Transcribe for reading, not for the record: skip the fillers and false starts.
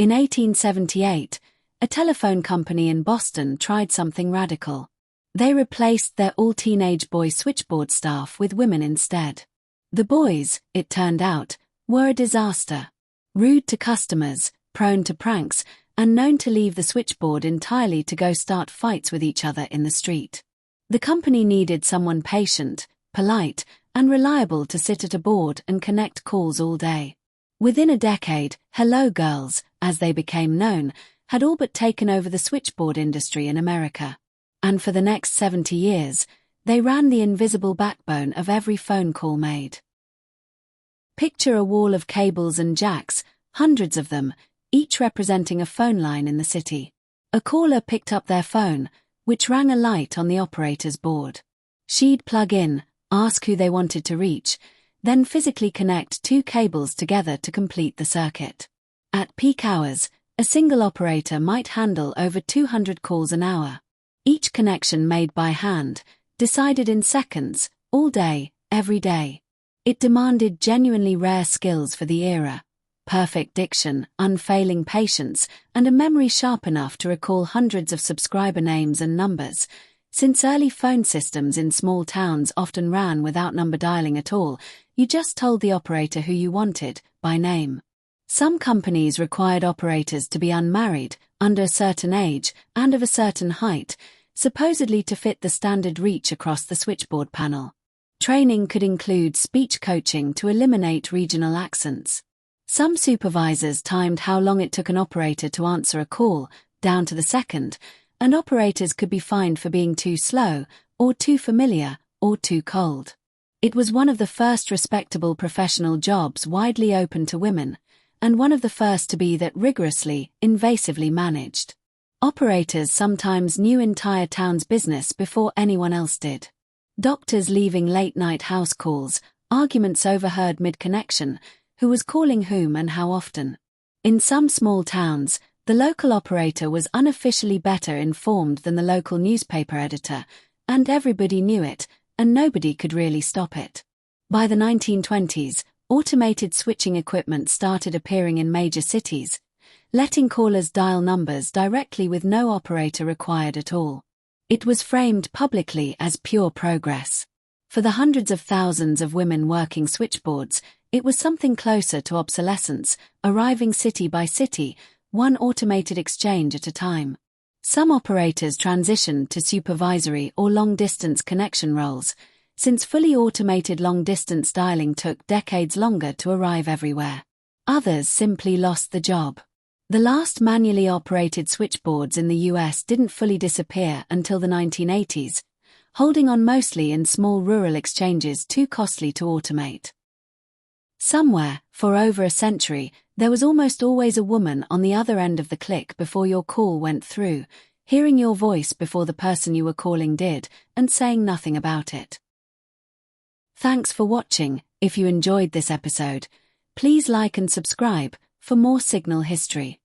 In 1878, a telephone company in Boston tried something radical. They replaced their all-teenage boy switchboard staff with women instead. The boys, it turned out, were a disaster. Rude to customers, prone to pranks, and known to leave the switchboard entirely to go start fights with each other in the street. The company needed someone patient, polite, and reliable to sit at a board and connect calls all day. Within a decade, Hello Girls, as they became known, had all but taken over the switchboard industry in America. And for the next 70 years, they ran the invisible backbone of every phone call made. Picture a wall of cables and jacks, hundreds of them, each representing a phone line in the city. A caller picked up their phone, which rang a light on the operator's board. She'd plug in, ask who they wanted to reach, then physically connect two cables together to complete the circuit. At peak hours, a single operator might handle over 200 calls an hour. Each connection made by hand, decided in seconds, all day, every day. It demanded genuinely rare skills for the era. Perfect diction, unfailing patience, and a memory sharp enough to recall hundreds of subscriber names and numbers. Since early phone systems in small towns often ran without number dialing at all, you just told the operator who you wanted, by name. Some companies required operators to be unmarried, under a certain age, and of a certain height, supposedly to fit the standard reach across the switchboard panel. Training could include speech coaching to eliminate regional accents. Some supervisors timed how long it took an operator to answer a call, down to the second, and operators could be fined for being too slow, or too familiar, or too cold. It was one of the first respectable professional jobs widely open to women, and one of the first to be that rigorously, invasively managed. Operators sometimes knew entire towns' business before anyone else did. Doctors leaving late-night house calls, arguments overheard mid-connection, who was calling whom and how often. In some small towns, the local operator was unofficially better informed than the local newspaper editor, and everybody knew it, and nobody could really stop it. By the 1920s, automated switching equipment started appearing in major cities, letting callers dial numbers directly with no operator required at all. It was framed publicly as pure progress. For the hundreds of thousands of women working switchboards, it was something closer to obsolescence, arriving city by city, one automated exchange at a time. Some operators transitioned to supervisory or long-distance connection roles, since fully automated long-distance dialing took decades longer to arrive everywhere. Others simply lost the job. The last manually operated switchboards in the US didn't fully disappear until the 1980s, holding on mostly in small rural exchanges too costly to automate. Somewhere, for over a century, there was almost always a woman on the other end of the click before your call went through, hearing your voice before the person you were calling did, and saying nothing about it. Thanks for watching. If you enjoyed this episode, please like and subscribe for more Signal history.